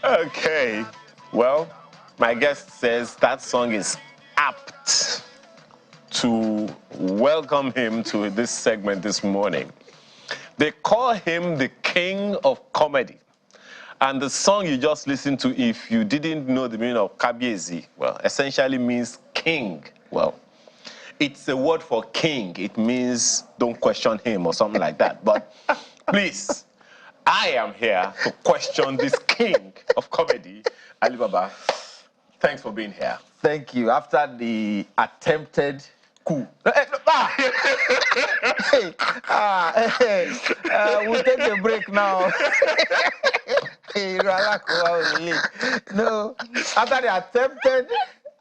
Okay. Well, my guest says that song is apt to welcome him to this segment this morning. They call him the king of comedy. And the song you just listened to, if you didn't know the meaning of Kabiezi, well, essentially means king. Well, it's a word for king. It means don't question him or something like that. But please, I am here to question this king of comedy, Ali Baba. Thanks for being here. Thank you. After the attempted coup. We'll take a break now. No, after the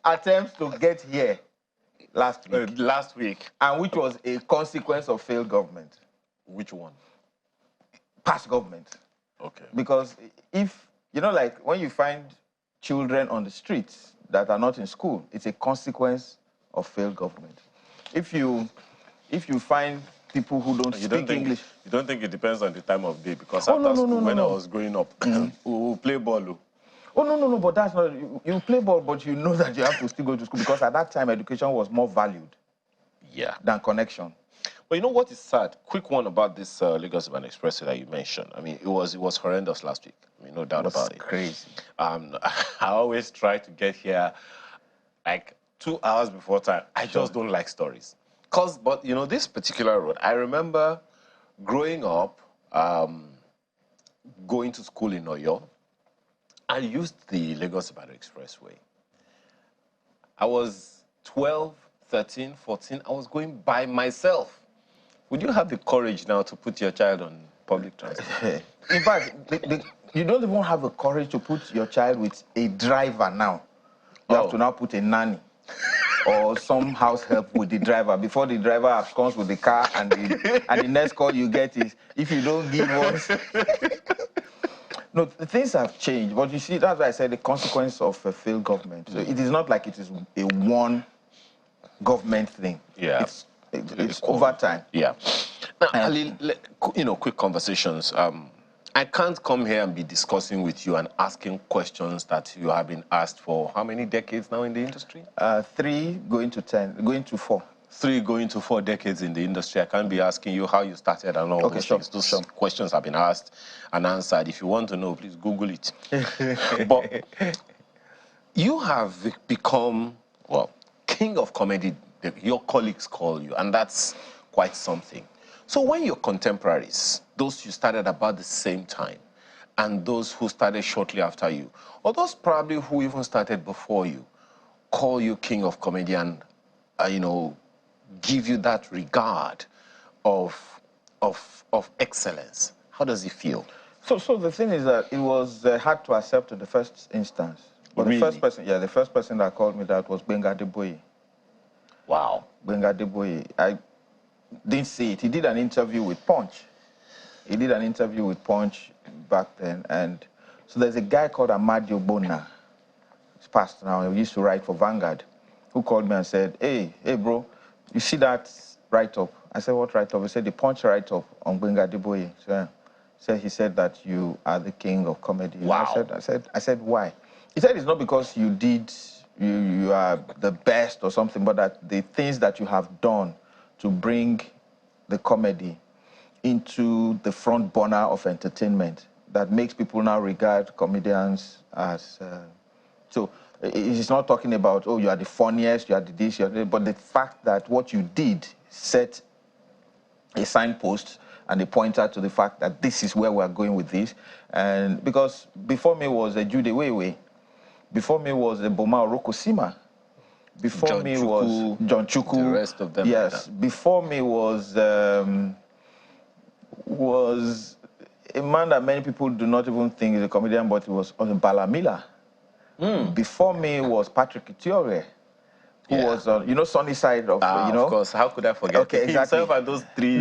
attempts to get here last week, and which was a consequence of failed government. Which one? Past government. Okay. Because if, like when you find children on the streets that are not in school, it's a consequence of failed government. If you find people who don't speak English... You don't think it depends on the time of day? Because after school, when I was growing up, we would play ball. Oh, no, but that's not... You play ball, but you know that you have to still go to school, because at that time, education was more valued than connection. But you know what is sad? Quick one about this Lagos Urban Expressway that you mentioned. I mean, it was horrendous last week. I mean, no doubt about it. Crazy. I always try to get here like 2 hours before time. I just don't like stories. But this particular road, I remember growing up, going to school in Oyo. I used the Lagos Urban Expressway. I was 12, 13, 14. I was going by myself. Would you have the courage now to put your child on public transport? In fact, you don't even have the courage to put your child with a driver now. You have to now put a nanny or some house help with the driver before the driver comes with the car, and the next call you get is, if you don't give us... No, things have changed, but you see, that's why I said the consequence of a failed government. So it is not like it is a one government thing. Yeah. It's over time. Yeah. Now, Ali, quick conversations. I can't come here and be discussing with you and asking questions that you have been asked for how many decades now in the industry? 3 going to 4. 3 going to 4 decades in the industry. I can't be asking you how you started and all those things. Those questions have been asked and answered. If you want to know, please Google it. But you have become, well, king of comedy. Your colleagues call you, and that's quite something. So when your contemporaries, those you started about the same time, and those who started shortly after you, or those probably who even started before you, call you king of comedy and, give you that regard of excellence, how does it feel? So the thing is that it was hard to accept in the first instance. But really? The first person that called me that was Benga Deboye. Wow. Benga Deboye. I didn't see it. He did an interview with Punch. Back then. And so there's a guy called Amadio Bona. He's passed now. He used to write for Vanguard, who called me and said, hey, bro, you see that write-up? I said, what write-up? He said, the Punch write-up on Benga Deboye. So he said that you are the king of comedy. Wow. I said, why? He said, it's not because you are the best or something, but that the things that you have done to bring the comedy into the front burner of entertainment that makes people now regard comedians as... So it's not talking about, oh, you are the funniest, you are the this, you are the... But the fact that what you did set a signpost and a pointer to the fact that this is where we're going with this. And because before me was a Jude Wewe, before me was a Boma Orokosima, before John me Chukwu, was John Chukwu. The rest of them. Yes. Before me was a man that many people do not even think is a comedian, but he was on Balamila. Before me was Patrick Itiore, who was on, Sunny Side of, Of course, how could I forget? Okay, exactly. Himself and those three,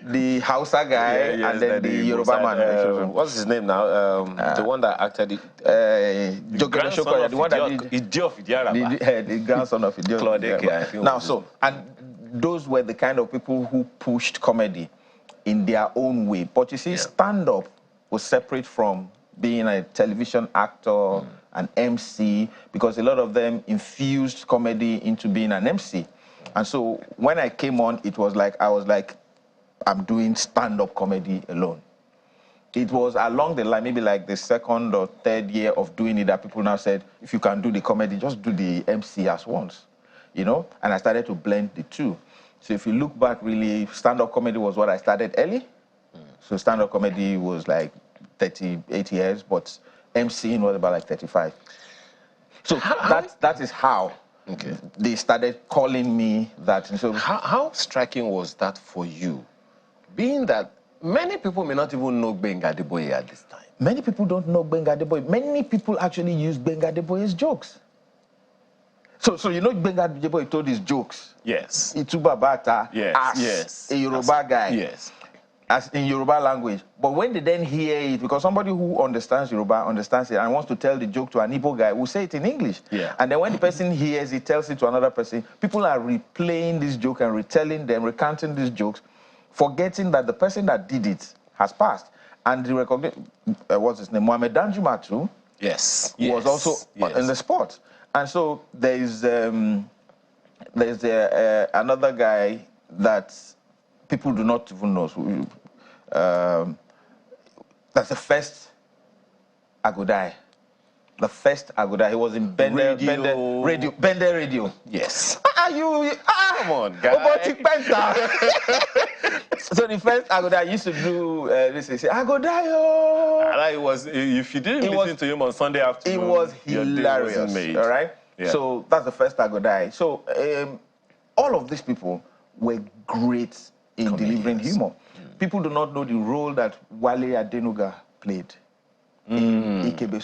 the Hausa guy and then the Yoruba man. What's his name now? The one that acted it. The one that did the grandson of Idiot. Now, and those were the kind of people who pushed comedy in their own way. But you see, stand-up was separate from being a television actor, an MC, because a lot of them infused comedy into being an MC. And so when I came on, I was like, I'm doing stand-up comedy alone. It was along the line, maybe like the second or third year of doing it, that people now said, if you can do the comedy, just do the MC as once, you know? And I started to blend the two. So if you look back, really, stand-up comedy was what I started early. So stand-up comedy was like 38 years, but MCing was about like 35. So that is how they started calling me that. And so how striking was that for you? Being that many people may not even know Gbenga Adeboye at this time. Many people don't know Gbenga Adeboye. Many people actually use Gbenga Adeboye's jokes. So you know Gbenga Adeboye told his jokes. Yes. Ituba Bata, yes. A Yoruba guy. Yes. As in Yoruba language. But when they then hear it, because somebody who understands Yoruba understands it and wants to tell the joke to an Igbo guy, will say it in English. Yeah. And then when the person hears it, tells it to another person, people are replaying this joke and retelling them, recounting these jokes, forgetting that the person that did it has passed. And the recognition, what's his name? Mohamed Danjuma too. Yes. Was also in the sport. And so there's another guy that people do not even know. That's the first Agodai. The first Agodai. He was in Bender Radio. Yes. Come on, guy. So the first Agodai used to do this. He said, Agodayo. And it was, if you didn't listen to him on Sunday afternoon, it was hilarious. All right? Yeah. So that's the first Agodai. So all of these people were great in delivering humor. People do not know the role that Wale Adenuga played in Ikebe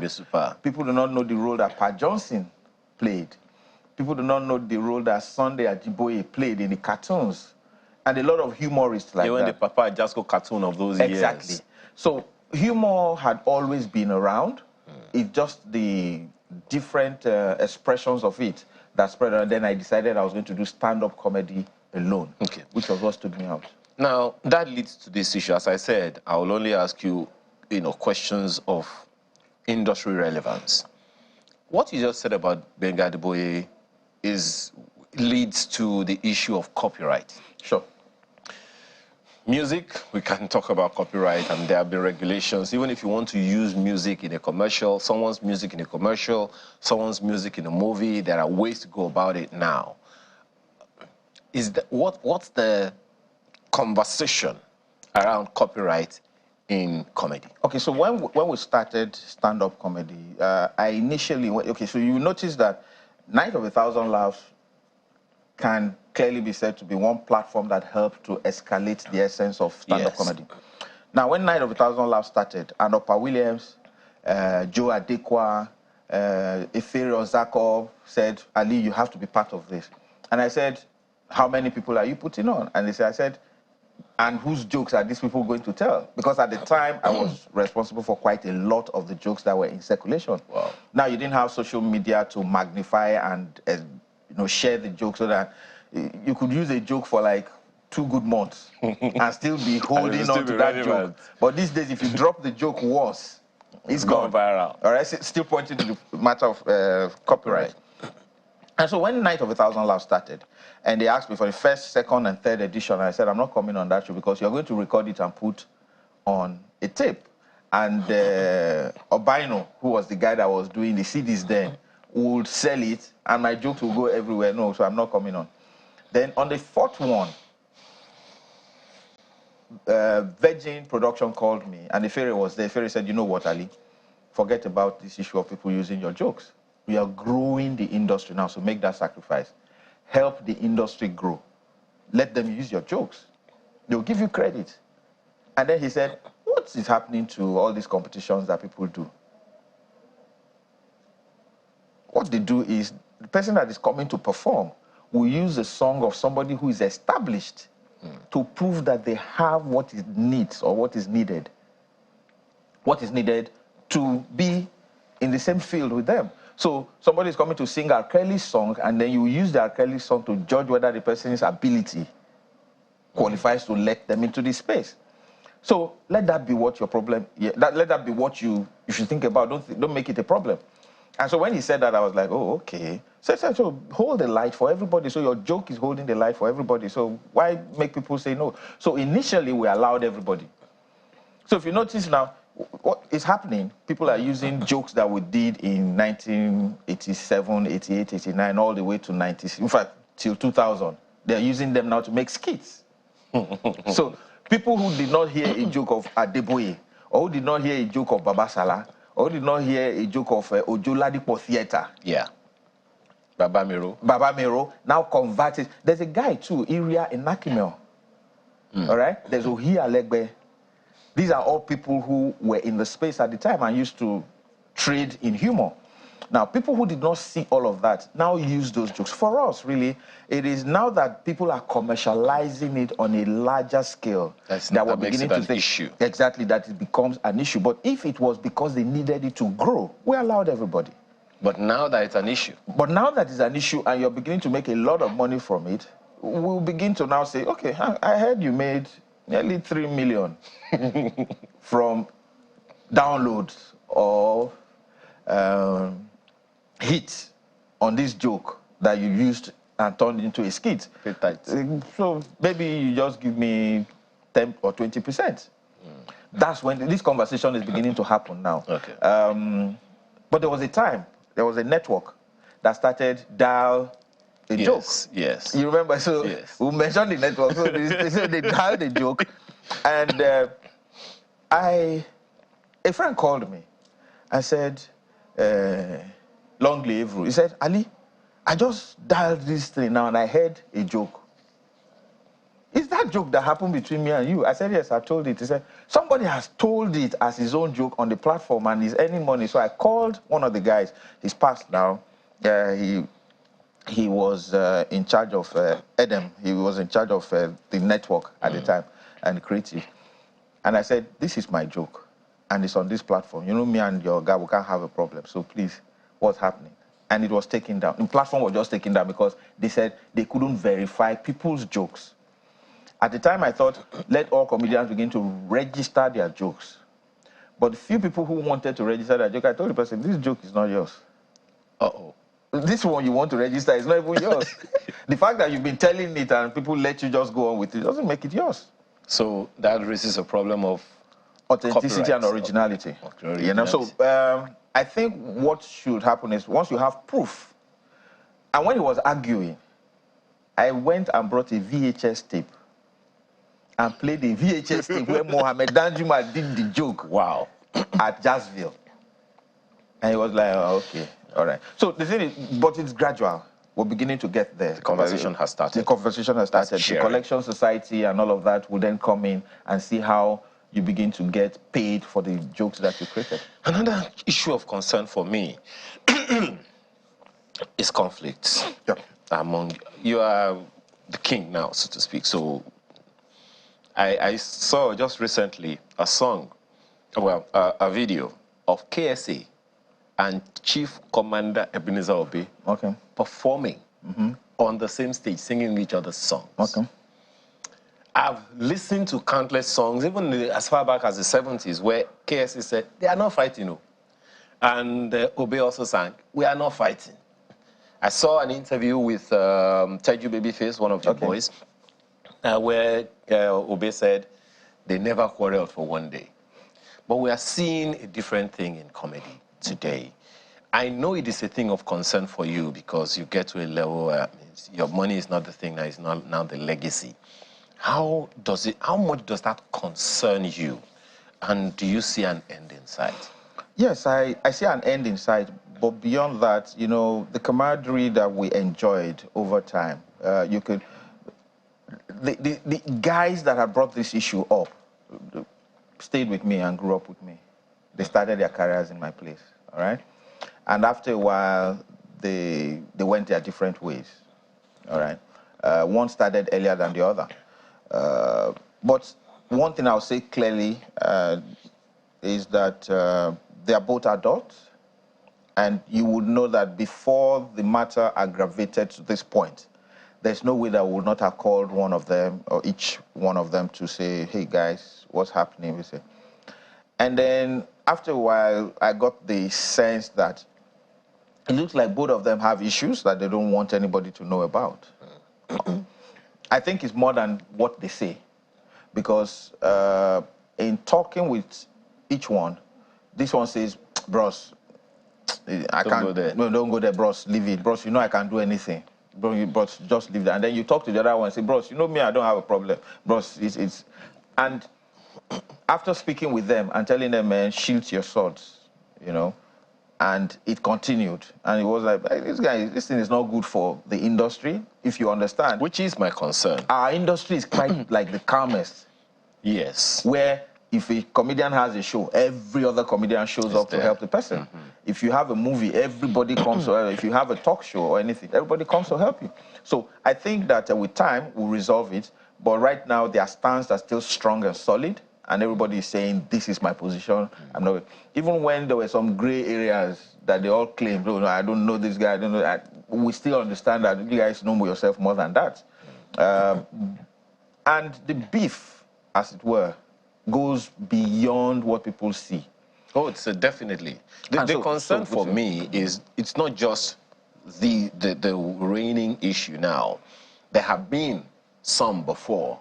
Super. People do not know the role that Pa Johnson played. People do not know the role that Sunday Ajiboye played in the cartoons. And a lot of humorists like Even that. the Papa Jasco cartoon of those years. Exactly. So humor had always been around. It's just the different expressions of it that spread. And then I decided I was going to do stand-up comedy alone, which was what stood me out. Now, that leads to this issue. As I said, I will only ask you, questions of industry relevance. What you just said about Gbenga Adeboye leads to the issue of copyright. Sure. Music, we can talk about copyright, and there have been regulations. Even if you want to use music in a commercial, someone's music in a commercial, someone's music in a movie, there are ways to go about it now. What's the conversation around copyright in comedy? Okay, so when we started stand-up comedy, I initially so you notice that Night of 1,000 Laughs can clearly be said to be one platform that helped to escalate the essence of stand-up comedy. Now, when Night of 1,000 Laughs started, Anopa Williams, Joe Adekwa, Efere Ozako said, Ali, you have to be part of this. And I said, how many people are you putting on? And I said, and whose jokes are these people going to tell? Because at the time, I was responsible for quite a lot of the jokes that were in circulation. Wow. Now, you didn't have social media to magnify and share the joke, so that you could use a joke for like 2 good months and still be holding on to that joke. But these days, if you drop the joke once, it's gone viral. All right, still pointing to the matter of copyright. And so when Night of 1,000 Laughs started, and they asked me for the first, second, and third edition, I said, I'm not coming on that show because you're going to record it and put on a tape. And Obino, who was the guy that was doing the CDs then, would sell it, and my jokes will go everywhere. No, so I'm not coming on. Then on the 4th one, Virgin Production called me, and the Ferry was there. Ferry said, you know what, Ali? Forget about this issue of people using your jokes. We are growing the industry now, so make that sacrifice. Help the industry grow. Let them use your jokes. They'll give you credit. And then he said, what is happening to all these competitions that people do? What they do is, the person that is coming to perform will use a song of somebody who is established to prove that they have what it needs or what is needed. What is needed to be in the same field with them. So somebody is coming to sing R. Kelly's song, and then you use the R. Kelly song to judge whether the person's ability qualifies to let them into this space. So let that be what your problem. Yeah, let that be what you should think about. Don't make it a problem. And so when he said that, I was like, oh, okay. So hold the light for everybody. So your joke is holding the light for everybody. So why make people say no? So initially we allowed everybody. So if you notice now, what is happening, people are using jokes that we did in 1987, 88, 89, all the way to 90, in fact, till 2000. They're using them now to make skits. So people who did not hear a joke of Adeboye, or who did not hear a joke of Baba Salah, or who did not hear a joke of Ojo Ladipo Theatre. Yeah. Baba Miro now converted. There's a guy too, Iria in Nakimel. All right? There's Ohi Alegbe. These are all people who were in the space at the time and used to trade in humor. Now, people who did not see all of that now use those jokes. For us, really, it is now that people are commercializing it on a larger scale that we're beginning to think issue. Exactly, that it becomes an issue. But if it was because they needed it to grow, we allowed everybody. But now that it's an issue. But now that it's an issue and you're beginning to make a lot of money from it, we'll begin to now say, okay, I heard you made nearly 3 million from downloads or hits on this joke that you used and turned into a skit. So maybe you just give me 10 or 20%. That's when this conversation is beginning to happen now. Okay. But there was a time, there was a network that started dial a joke. Yes. You remember? So yes. We mentioned the network. So they dialed a joke. And a friend called me and said, long live Ru. He said, Ali, I just dialed this thing now and I heard a joke. Is that joke that happened between me and you? I said, yes, I told it. He said, somebody has told it as his own joke on the platform and he's earning money. So I called one of the guys. He's passed now. He was in charge of Edem. He was in charge of the network at the time and creative. And I said, this is my joke. And it's on this platform. You know, me and your guy, we can't have a problem. So please, what's happening? And it was taken down. The platform was just taken down because they said they couldn't verify people's jokes. At the time, I thought, let all comedians begin to register their jokes. But the few people who wanted to register their joke, I told the person, this joke is not yours. Uh-oh. This one you want to register is not even yours. The fact that you've been telling it and people let you just go on with it doesn't make it yours. So that raises a problem of authenticity and originality. You know, so I think what should happen is once you have proof, and when he was arguing, I went and brought a VHS tape and played the VHS tape where Mohammed Danjuma did the joke. Wow. At Jazzville. And he was like, oh, okay, all right. So the thing is, but it's gradual. We're beginning to get there. The conversation has started. The conversation has started. The collection society and all of that will then come in and see how you begin to get paid for the jokes that you created. Another issue of concern for me is conflicts. Yep. Among you are the king now, so to speak. So I saw just recently a song, well, a video of KSA and Chief Commander Ebenezer Obey performing on the same stage, singing each other's songs. Okay. I've listened to countless songs, even as far back as the 70s, where KSA said, they are not fighting, no. And Obey also sang, we are not fighting. I saw an interview with Teju Babyface, one of your boys, where Obey said, they never quarreled for one day. But we are seeing a different thing in comedy today. I know it is a thing of concern for you because you get to a level where your money is not the thing, it's not now the legacy. How much does that concern you? And do you see an end in sight? Yes, I see an end in sight. But beyond that, you know, the camaraderie that we enjoyed over time, the guys that had brought this issue up stayed with me and grew up with me. They started their careers in my place, all right? And after a while, they went their different ways, all right? One started earlier than the other. But one thing I'll say clearly is that they are both adults, and you would know that before the matter aggravated to this point, there's no way that I would not have called one of them or each one of them to say, hey guys, what's happening? We say. And then after a while, I got the sense that it looks like both of them have issues that they don't want anybody to know about. I think it's more than what they say, because in talking with each one, this one says, bros, I can't go there. No, don't go there, bros, leave it. Bros, you know I can't do anything. Bros, just leave that. And then you talk to the other one and say, bros, you know me, I don't have a problem. Bros, it's... And after speaking with them and telling them, man, shield your swords, you know, and it continued. And it was like, hey, this thing is not good for the industry, if you understand. Which is my concern. Our industry is quite like the calmest. Yes. Where if a comedian has a show, every other comedian shows up to help the person. If you have a movie, everybody comes to help. If you have a talk show or anything, everybody comes to help you. So I think that with time, we'll resolve it. But right now, their stance are still strong and solid. And everybody is saying, this is my position. I'm not. Even when there were some gray areas that they all claimed, oh, no, I don't know this guy, I don't know that. We still understand that you guys know yourself more than that. And the beef, as it were, goes beyond what people see. Oh, it's definitely. The concern for me is it's not just the reigning issue now. There have been some before,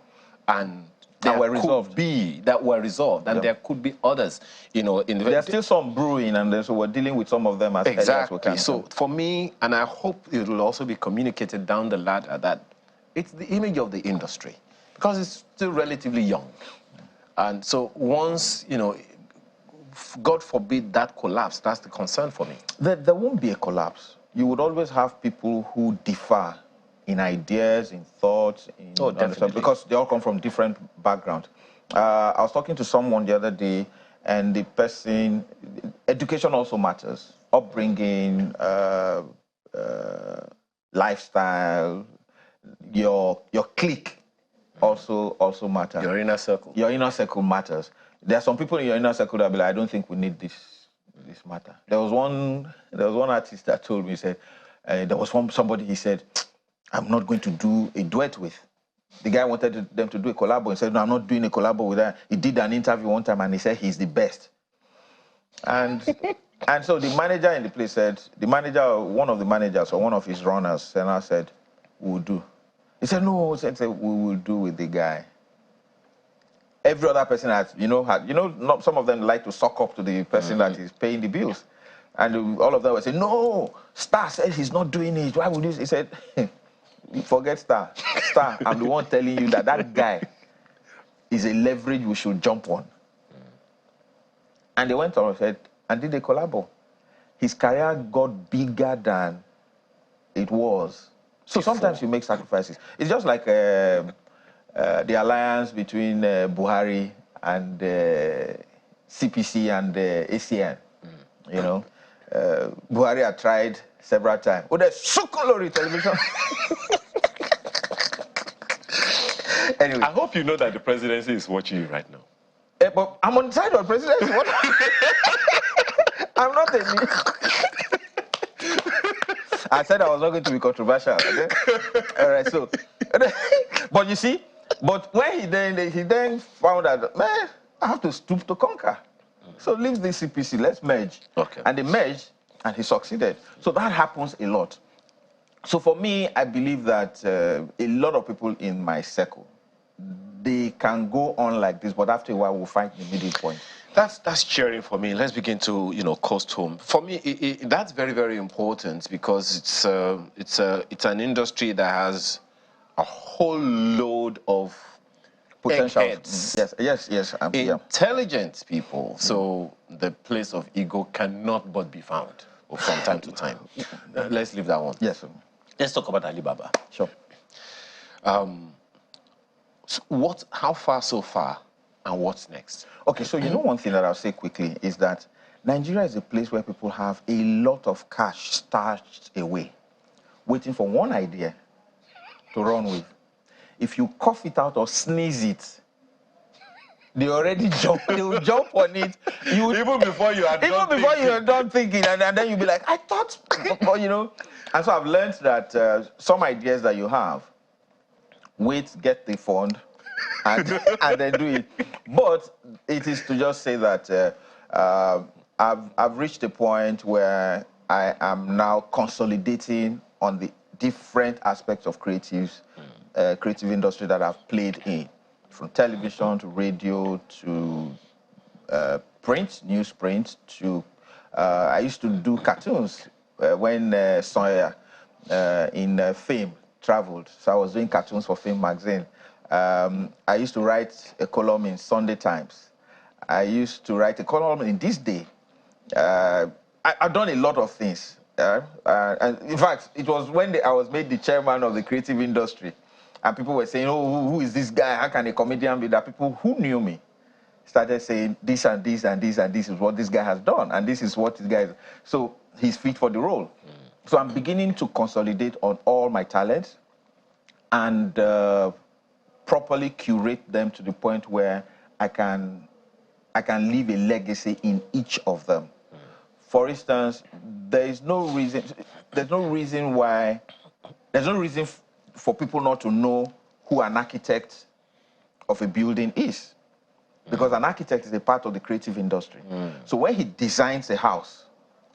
and that were resolved. And there could be others. You know, there's still some brewing, and so we're dealing with some of them as exactly. As we can. So for me, and I hope it will also be communicated down the ladder, that it's the image of the industry, because it's still relatively young. And so once, you know, God forbid that collapse, that's the concern for me. There won't be a collapse. You would always have people who differ in ideas, in thoughts, in because they all come from different backgrounds. I was talking to someone the other day, and the person, education also matters. Upbringing, lifestyle, your clique also matters. Your inner circle. Your inner circle matters. There are some people in your inner circle that be like, I don't think we need this matter. There was one artist that told me, he said, there was somebody he said, I'm not going to do a duet with. The guy wanted them to do a collabo and said, no, I'm not doing a collabo with that. He did an interview one time and he said he's the best. And so the manager in the place said, one of the managers or one of his runners, and I said, we'll do. He said, no, he said, we will do with the guy. Every other person has, not some of them like to suck up to the person that is paying the bills. And all of them would say, no, Star said he's not doing it. Why would you? He said, forget Star. Star, I'm the one telling you that guy is a leverage we should jump on. And they went on and said, and did a collabo. His career got bigger than it was. So sometimes you make sacrifices. It's just like the alliance between Buhari and CPC and ACN. You know, Buhari had tried several times. Oh, there's Sukolori television. Anyway, I hope you know that the presidency is watching you right now. But I'm on the side of the presidency. What? I'm not a... I said I was not going to be controversial. Okay? All right, so... But you see, when he then found out, man, I have to stoop to conquer. So leave the CPC, let's merge. Okay. And they merged, and he succeeded. So that happens a lot. So for me, I believe that a lot of people in my circle, they can go on like this, but after a while, we'll find the middle point. That's cheering for me. Let's begin to, coast home. For me, that's very, very important, because it's an industry that has a whole load of potential heads. Yes. Intelligent people. So the place of ego cannot but be found from time to time. Let's leave that one. Yes, sir. Let's talk about Alibaba. Sure. How far so far, and what's next? Okay, so one thing that I'll say quickly is that Nigeria is a place where people have a lot of cash stashed away, waiting for one idea to run with. If you cough it out or sneeze it, they already will jump on it. Even before you are done thinking, and then you'll be like, I thought, And so I've learned that some ideas that you have, wait, get the fund, and, and then do it. But it is to just say that I've reached a point where I am now consolidating on the different aspects of creative industry that I've played in, from television to radio to print, newsprint to I used to do cartoons when Sawyer in Fame traveled. So I was doing cartoons for Fame magazine. I used to write a column in Sunday Times. I used to write a column in This Day. I've done a lot of things. And in fact, it was when I was made the chairman of the creative industry, and people were saying, "Oh, who is this guy? How can a comedian be that?" People who knew me started saying, "This and this and this and this is what this guy has done, and this is what this guy is." So he's fit for the role. So I'm beginning to consolidate on all my talents and properly curate them to the point where I can leave a legacy in each of them. For instance, there's no reason for people not to know who an architect of a building is, because an architect is a part of the creative industry. So when he designs a house,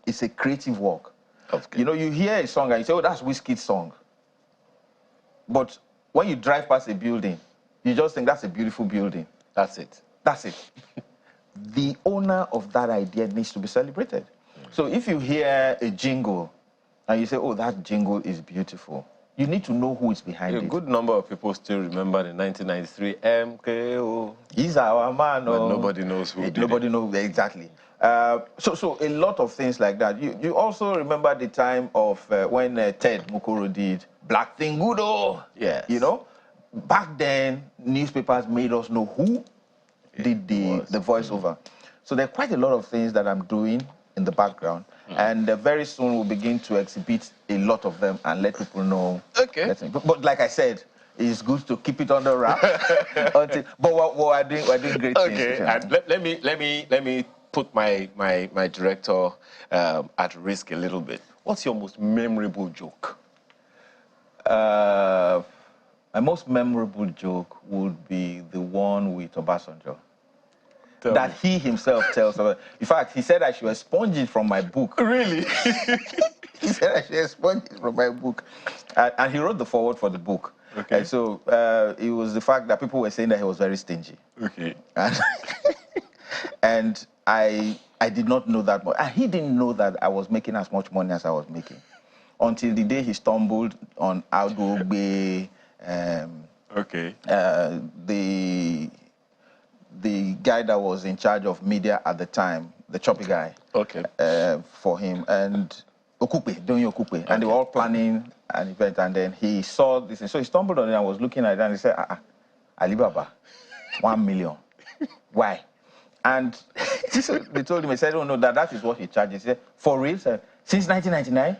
it's a creative work. Okay. You know, you hear a song and you say, "Oh, that's Wizkid's song." But when you drive past a building, you just think that's a beautiful building. That's it. That's it. The owner of that idea needs to be celebrated. So if you hear a jingle and you say, "Oh, that jingle is beautiful," you need to know who is behind it. A good number of people still remember the 1993 MKO. He's our man. But nobody knows who did it. Nobody knows exactly. So a lot of things like that. You also remember the time of when Ted Mukoro did Black Thing Good. Yes. You know, back then newspapers made us know who did the voiceover. So there are quite a lot of things that I'm doing in the background, and very soon we'll begin to exhibit a lot of them and let people know. Okay. But like I said, it's good to keep it under wrap. But we're doing great things. Okay. And let me put my director at risk a little bit. What's your most memorable joke? My most memorable joke would be the one with Obasanjo. That he himself tells us. In fact, he said I should expunge it from my book. Really? He said I should expunge it from my book. And he wrote the foreword for the book. Okay. And so it was the fact that people were saying that he was very stingy. Okay. And I did not know that much. And he didn't know that I was making as much money as I was making. Until the day he stumbled on Audogbe, okay. The guy that was in charge of media at the time, the choppy guy, okay, for him, and doing Okupe, okay. And they were all planning an event, and then he saw this, so he stumbled on it and was looking at it, and he said, Alibaba, 1 million. Why? And they told him, he said, "Oh no, that is what he charges." He said, "For real, sir? Since 1999?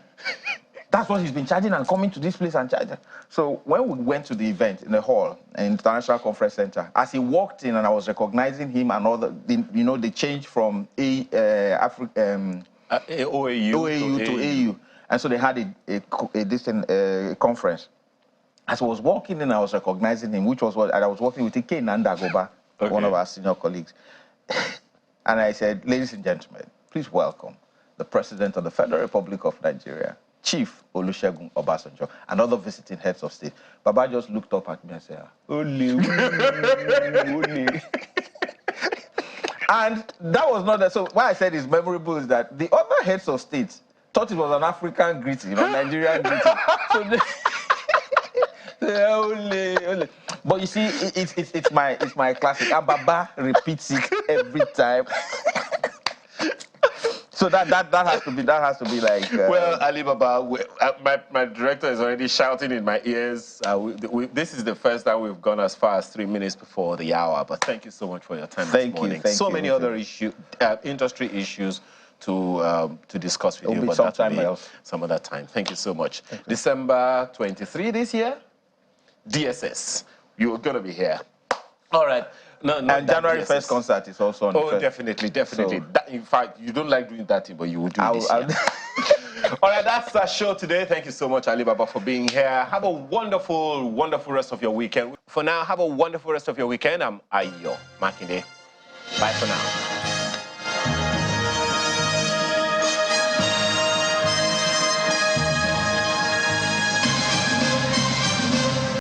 That's what he's been charging and coming to this place and charging." So when we went to the event in the hall, in the International Conference Center, as he walked in and I was recognizing him and all they changed from OAU to AU. And so they had a conference. As I was walking in, I was recognizing him, which was what I was working with Ike Nandagoba, okay, one of our senior colleagues. And I said, "Ladies and gentlemen, please welcome the President of the Federal Republic of Nigeria, Chief Olusegun Obasanjo, and other visiting heads of state." Baba just looked up at me and said, "Ole." And that was not that. So why I said it's memorable is that the other heads of state thought it was an African greeting, Nigerian greeting. So Ole. But you see, it's my classic. And Baba repeats it every time. So that has to be like. Well, Alibaba, my director is already shouting in my ears. This is the first time we've gone as far as 3 minutes before the hour. But thank you so much for your time this morning. Thank you. So many other industry issues to discuss with you. But sometime else. Some other time. Thank you so much. December 23 this year. DSS. You're gonna be here. All right. No, and January 1st concert is also on the 1st. Definitely. So, in fact, you don't like doing that, but you will do it this year. All right, that's our show today. Thank you so much, Ali Baba, for being here. Have a wonderful, wonderful rest of your weekend. For now, have a wonderful rest of your weekend. I'm Ayo Makinde. Bye for now.